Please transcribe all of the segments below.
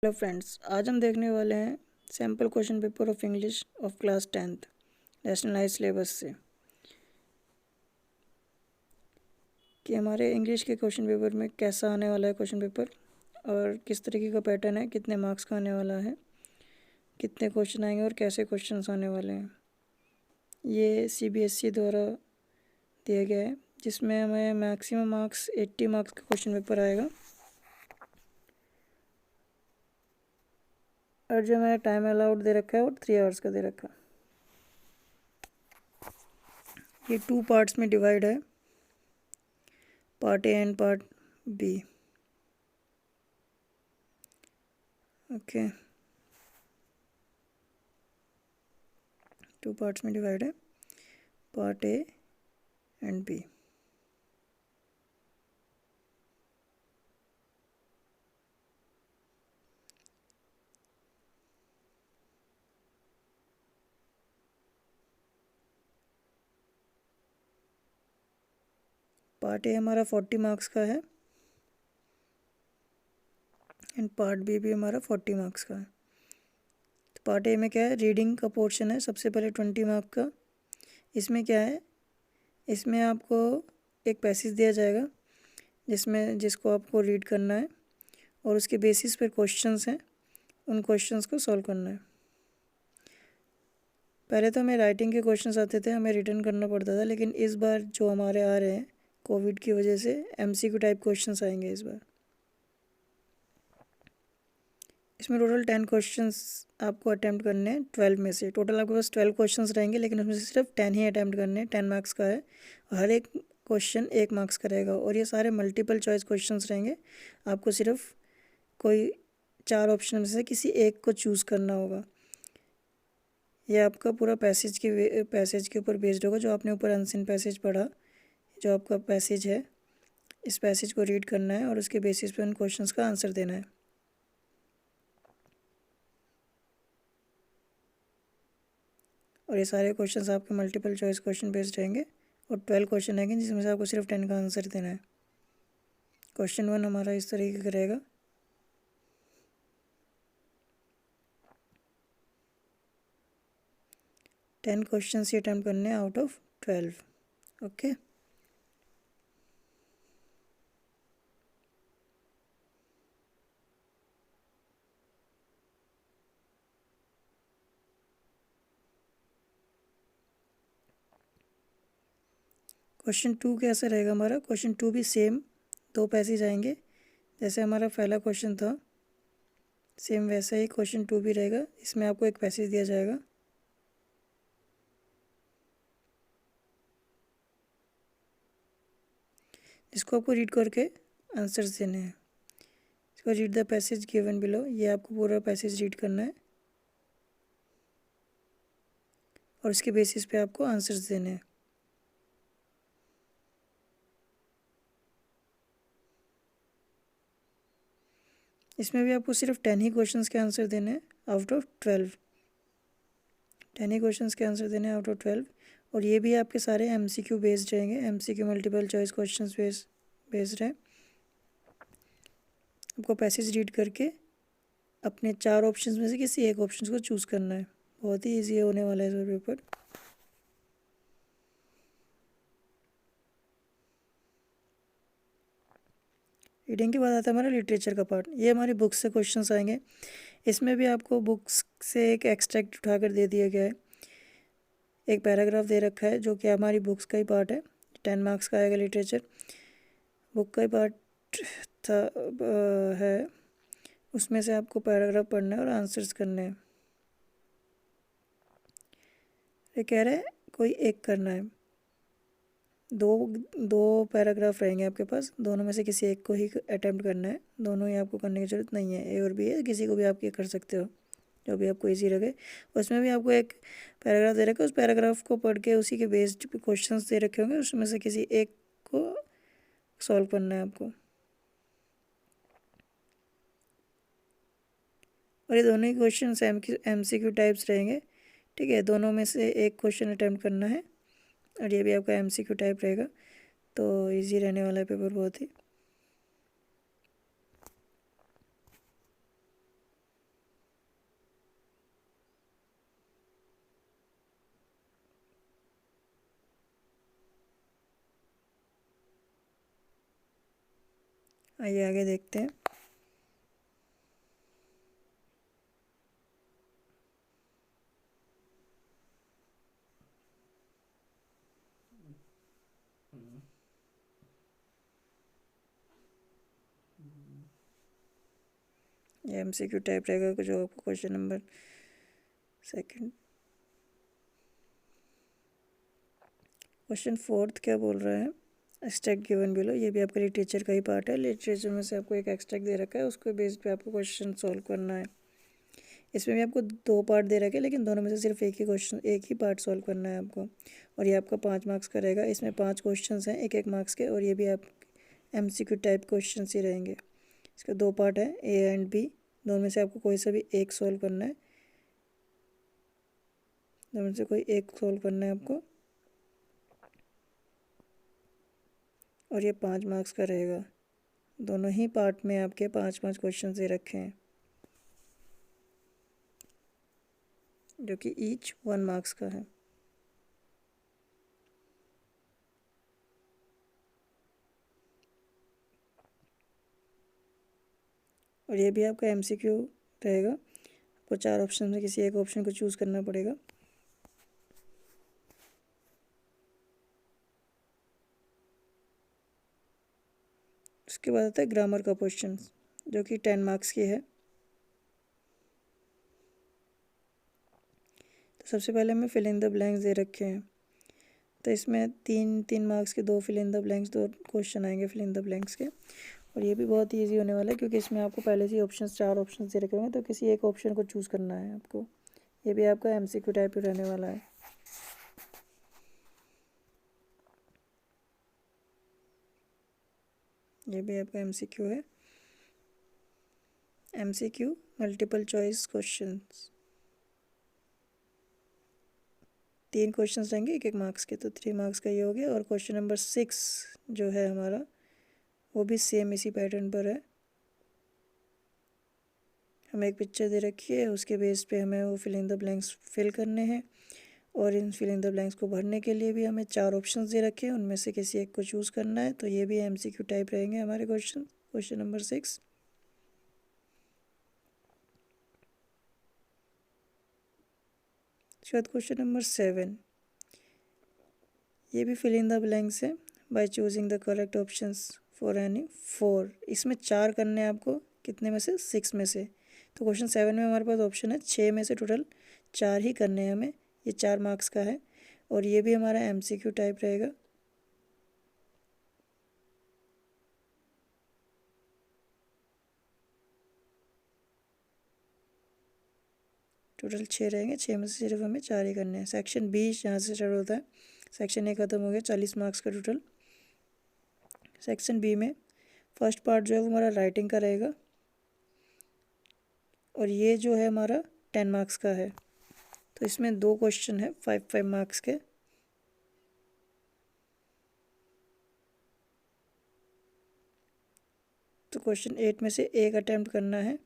Hello friends, आज हम देखने वाले हैं sample question paper of English of class 10th nationalise syllabus से कि हमारे इंग्लिश के क्वेश्चन पेपर में कैसा आने वाला है क्वेश्चन पेपर और किस तरीके का पैटर्न है, कितने मार्क्स का आने वाला है, कितने क्वेश्चन आएंगे और कैसे क्वेश्चंस आने वाले हैं। ये CBSE द्वारा दिया गया है जिसमें हमें मैक्सिमम मार्क्स 80 मार्क्स का क्वेश्चन पेपर आएगा और जो हमें टाइम अलाउड दे रखा है वो 3 आवर्स का दे रखा है। ये 2 पार्ट्स में डिवाइड है, part A and part B. Okay, 2 parts में डिवाइड है, part A and B. Part A हमारा 40 मार्क्स का है एंड पार्ट बी भी हमारा 40 मार्क्स का है। तो पार्ट ए में क्या है, रीडिंग का पोर्शन है सबसे पहले 20 मार्क का। इसमें क्या है, इसमें आपको एक पैसेज दिया जाएगा जिसको आपको रीड करना है और उसके बेसिस पर क्वेश्चंस हैं, उन क्वेश्चंस को सॉल्व करना है। पहले तो हमें राइटिंग के क्वेश्चंस आते थे, हमें रिटर्न करना पड़ता था, लेकिन इस बार जो हमारे आ रहे हैं कोविड की वजह से MCQ टाइप क्वेश्चंस आएंगे इस बार। इसमें टोटल 10 क्वेश्चंस आपको अटैम्प्ट करने हैं 12 में से। टोटल आपके पास 12 क्वेश्चंस रहेंगे, लेकिन उसमें से सिर्फ 10 ही अटैम्प्ट करने हैं। 10 मार्क्स का है और हर एक क्वेश्चन 1 मार्क्स का रहेगा और ये सारे मल्टीपल चॉइस क्वेश्चंस रहेंगे। आपको सिर्फ कोई 4 ऑप्शन में से किसी एक को चूज़ करना होगा। ये आपका पूरा पैसेज के ऊपर बेस्ड होगा। जो आपने ऊपर अनसीन पैसेज पढ़ा, जो आपका पैसेज है, इस पैसेज को रीड करना है और उसके बेसिस पे उन क्वेश्चंस का आंसर देना है। और ये सारे क्वेश्चंस आपके मल्टीपल चॉइस क्वेश्चन बेस्ड रहेंगे और 12 क्वेश्चन आएंगे जिसमें से आपको सिर्फ 10 का आंसर देना है। क्वेश्चन 1 हमारा इस तरीके का रहेगा। टेन क्वेश्चन ही अटैम्प्ट करने हैं आउट ऑफ 12। ओके, क्वेश्चन 2 कैसा रहेगा हमारा। क्वेश्चन 2 भी सेम 2 पैसेज आएंगे, जैसे हमारा पहला क्वेश्चन था सेम वैसा ही क्वेश्चन 2 भी रहेगा। इसमें आपको एक पैसेज दिया जाएगा, जिसको आपको रीड करके आंसर्स देने हैं। इसको read the passage given below, ये आपको पूरा पैसेज रीड करना है और उसके बेसिस पे आपको आंसर्स देने हैं। इसमें भी आपको सिर्फ 10 ही क्वेश्चंस के आंसर देने हैं आउट ऑफ 12। 10 ही क्वेश्चंस के आंसर देने हैं आउट ऑफ 12 और ये भी आपके सारे MCQ बेस्ड रहेंगे। MCQ multiple choice questions based है। आपको पैसेज रीड करके अपने 4 ऑप्शंस में से किसी एक ऑप्शन को चूज़ करना है। बहुत ही ईजी होने वाला है इस पेपर। रीडिंग के बाद आता है हमारा लिटरेचर का पार्ट। ये हमारी बुक्स से क्वेश्चंस आएंगे। इसमें भी आपको बुक्स से एक एक्सट्रैक्ट उठा कर दे दिया गया है। एक पैराग्राफ दे रखा है जो कि हमारी बुक्स का ही पार्ट है। 10 मार्क्स का आएगा लिटरेचर, बुक का ही पार्ट था है। उसमें से आपको पैराग्राफ पढ़ना है और आंसर्स करने हैं। ये कह रहे हैं कोई एक करना है। दो पैराग्राफ रहेंगे आपके पास, दोनों में से किसी एक को ही अटैम्प्ट करना है। दोनों ही आपको करने की ज़रूरत नहीं है, ए और बी है, किसी को भी आप ये कर सकते हो जो भी आपको इजी लगे। उसमें भी आपको एक पैराग्राफ दे रखा है, उस पैराग्राफ को पढ़ के उसी के बेस्ड पे क्वेश्चंस दे रखे होंगे, उसमें से किसी एक को सॉल्व करना है आपको। और ये दोनों ही क्वेश्चन MCQ टाइप्स रहेंगे, ठीक है। दोनों में से एक क्वेश्चन अटैम्प्ट करना है और ये भी आपका MCQ टाइप रहेगा, तो इजी रहने वाला है पेपर बहुत ही। आइए आगे देखते हैं। ये MCQ टाइप रहेगा जो आपको question number second. Question fourth क्या बोल रहा है, एक्सट्रैक्ट गिवन बिलो। ये भी आपका लिटरेचर का ही पार्ट है। लिटरेचर में से आपको एक एक्सट्रैक्ट दे रखा है, उसके बेस पे आपको क्वेश्चन सॉल्व करना है। इसमें भी आपको दो पार्ट दे रखे हैं, लेकिन दोनों में से सिर्फ एक ही पार्ट सॉल्व करना है आपको। और ये आपका 5 मार्क्स का रहेगा। इसमें 5 क्वेश्चन हैं, एक एक मार्क्स के, और ये भी आप MCQ टाइप क्वेश्चन ही रहेंगे। इसके दो पार्ट है, A एंड B। दोनों में से आपको कोई सा भी एक सॉल्व करना है। दोनों में से कोई एक सॉल्व करना है आपको, और ये 5 मार्क्स का रहेगा। दोनों ही पार्ट में आपके 5-5 क्वेश्चन दे रखे हैं, जो कि ईच 1 मार्क्स का है। और ये भी आपका MCQ रहेगा। आपको 4 ऑप्शन में किसी एक ऑप्शन को चूज़ करना पड़ेगा। उसके बाद आता है ग्रामर का क्वेश्चन, जो कि 10 मार्क्स की है। तो सबसे पहले हमें फिल इन द ब्लैंक्स दे रखे हैं। तो इसमें 3 मार्क्स के 2 fill in the blanks, 2 question आएंगे फिल इन द ब्लैंक्स के। और ये भी बहुत ही ईजी होने वाला है, क्योंकि इसमें आपको पहले से ही 4 ऑप्शन दे रखे होंगे, तो किसी एक ऑप्शन को चूज़ करना है आपको। ये भी आपका MCQ टाइप ही रहने वाला है। ये भी आपका MCQ है। MCQ multiple choice questions. 3 question रहेंगे एक एक मार्क्स के, तो 3 मार्क्स का ये हो गया। और क्वेश्चन नंबर 6 जो है हमारा, वो भी सेम इसी पैटर्न पर है। हमें एक पिक्चर दे रखी है, उसके बेस पे हमें वो fill in the blanks fill करने हैं। और इन फिल इन द ब्लैंक्स को भरने के लिए भी हमें 4 ऑप्शंस दे रखे हैं, उनमें से किसी एक को चूज़ करना है। तो ये भी MCQ टाइप रहेंगे हमारे क्वेश्चन नंबर 6। उसके बाद क्वेश्चन नंबर 7, ये भी फिल इन द ब्लैंक्स है by choosing the correct options for any 4। इसमें 4 करने हैं आपको, कितने में से, 6 में से। तो क्वेश्चन 7 में हमारे पास ऑप्शन है 6 में से टोटल 4 ही करने हैं हमें। ये 4 मार्क्स का है, और ये भी हमारा MCQ टाइप रहेगा। टोटल 6 रहेंगे, 6 में से सिर्फ हमें 4 ही करने हैं। सेक्शन B यहाँ से स्टार्ट होता है। सेक्शन A खत्म हो गया, 40 मार्क्स का टोटल। सेक्शन B में फर्स्ट पार्ट जो है वो हमारा राइटिंग का रहेगा, और ये जो है हमारा 10 मार्क्स का है। तो इसमें 2 क्वेश्चन है 5-5 मार्क्स के। तो क्वेश्चन 8 में से एक अटैम्प्ट करना है,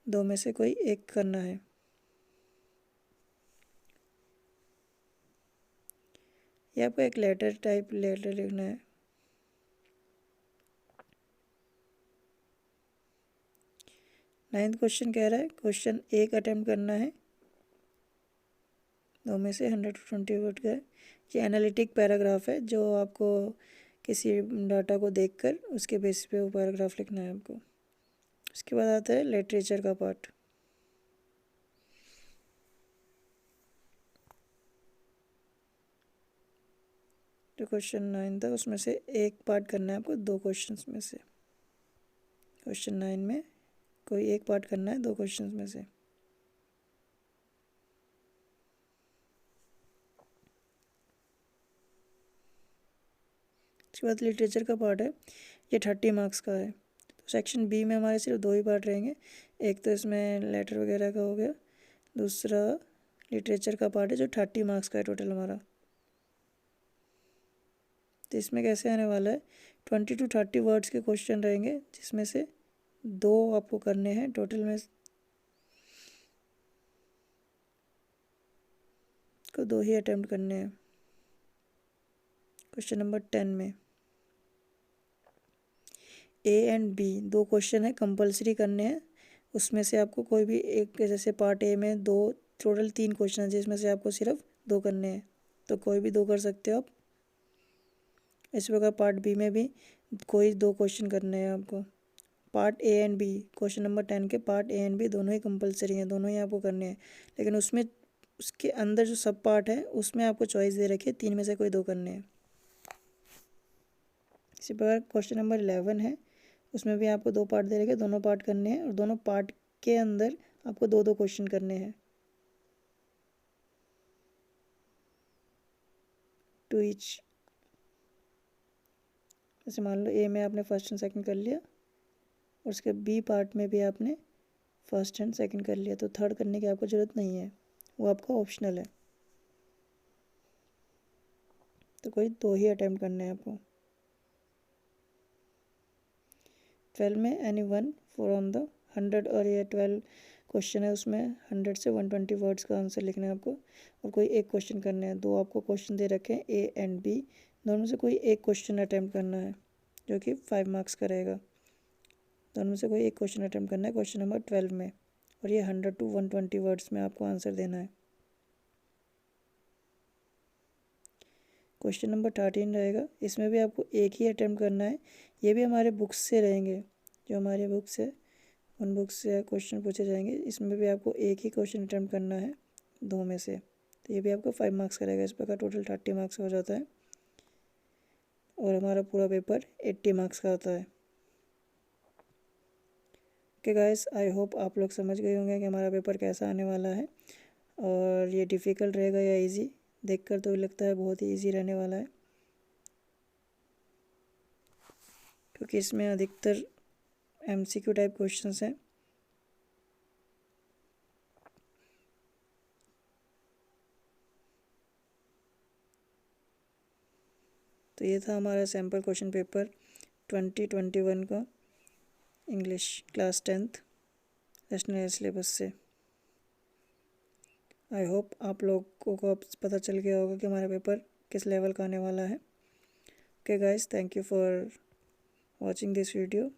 2 में से कोई एक करना है। ये आपको एक लेटर लिखना है। नाइन्थ क्वेश्चन कह रहा है क्वेश्चन एक अटैम्प्ट करना है, 2 में से 120 वर्ड का है। ये एनालिटिक पैराग्राफ है, जो आपको किसी डाटा को देखकर उसके बेसिस पे वो पैराग्राफ लिखना है आपको। उसके बाद आता है लिटरेचर का पार्ट। जो क्वेश्चन 9 था उसमें से एक पार्ट करना है आपको 2 क्वेश्चंस में से। क्वेश्चन 9 में कोई एक पार्ट करना है 2 क्वेश्चंस में से। उसके बाद लिटरेचर का पार्ट है, ये 30 मार्क्स का है। तो सेक्शन B में हमारे सिर्फ 2 ही पार्ट रहेंगे। एक तो इसमें लेटर वगैरह का हो गया, दूसरा लिटरेचर का पार्ट है जो 30 मार्क्स का है टोटल हमारा। तो इसमें कैसे आने वाला है, 20 to 30 वर्ड्स के क्वेश्चन रहेंगे, जिसमें से 2 आपको करने हैं टोटल में, को 2 ही अटैम्प्ट करने हैं। क्वेश्चन नंबर 10 में ए एंड बी दो क्वेश्चन है, कंपलसरी करने हैं। उसमें से आपको कोई भी एक, जैसे पार्ट ए में दो, टोटल 3 क्वेश्चन है जिसमें से आपको सिर्फ 2 करने हैं, तो कोई भी 2 कर सकते हो आप। इस प्रकार पार्ट बी में भी कोई 2 क्वेश्चन करने हैं आपको। Part A and B, question number 10 के पार्ट ए एंड बी दोनों ही कंपलसरी हैं, दोनों ही आपको करने हैं। लेकिन उसमें उसके अंदर जो सब पार्ट है उसमें आपको चॉइस दे रखी है, 3 में से कोई 2 करने हैं। इसी प्रकार क्वेश्चन नंबर 11 है, उसमें भी आपको 2 पार्ट दे रखे हैं, दोनों पार्ट करने हैं और दोनों पार्ट के अंदर आपको 2-2 क्वेश्चन करने हैं, टू ईच। जैसे मान लो ए में आपने फर्स्ट एंड सेकंड कर लिया और उसके बी पार्ट में भी आपने फर्स्ट एंड सेकंड कर लिया, तो थर्ड करने की आपको ज़रूरत नहीं है, वो आपका ऑप्शनल है। तो कोई 2 ही अटैम्प्ट करने हैं आपको। 12 में एनी वन फ्रॉम द 100, और ये 12 क्वेश्चन है, उसमें 100 से 120 वर्ड्स का आंसर लिखना है आपको। और कोई एक क्वेश्चन करना है, 2 आपको क्वेश्चन दे रखे हैं ए एंड बी, दोनों में से कोई एक क्वेश्चन अटैम्प्ट करना है जो कि 5 मार्क्स का रहेगा। दोनों में से कोई एक क्वेश्चन अटैम्प्ट करना है क्वेश्चन नंबर 12 में, और ये 100 to 120 वर्ड्स में आपको आंसर देना है। क्वेश्चन नंबर 13 रहेगा, इसमें भी आपको एक ही अटैम्प्ट करना है। ये भी हमारे बुक्स से रहेंगे, जो हमारी बुक्स है उन बुक्स से क्वेश्चन पूछे जाएंगे। इसमें भी आपको एक ही क्वेश्चन अटैम्प्ट करना है 2 में से, तो ये भी आपको 5 मार्क्स का रहेगा। इस प्रकार टोटल 30 मार्क्स हो जाता है और हमारा पूरा पेपर 80 मार्क्स का होता है। ओके गाइस, आई होप आप लोग समझ गए होंगे कि हमारा पेपर कैसा आने वाला है और ये डिफ़िकल्ट रहेगा या इजी। देखकर तो लगता है बहुत ही इजी रहने वाला है, क्योंकि इसमें अधिकतर MCQ टाइप क्वेश्चंस हैं। तो ये था हमारा सैम्पल क्वेश्चन पेपर 2021 का English class 10th national syllabus से। आई होप आप लोगों को अब पता चल गया होगा कि हमारा पेपर किस लेवल का आने वाला है। Okay guys, thank you for watching this video.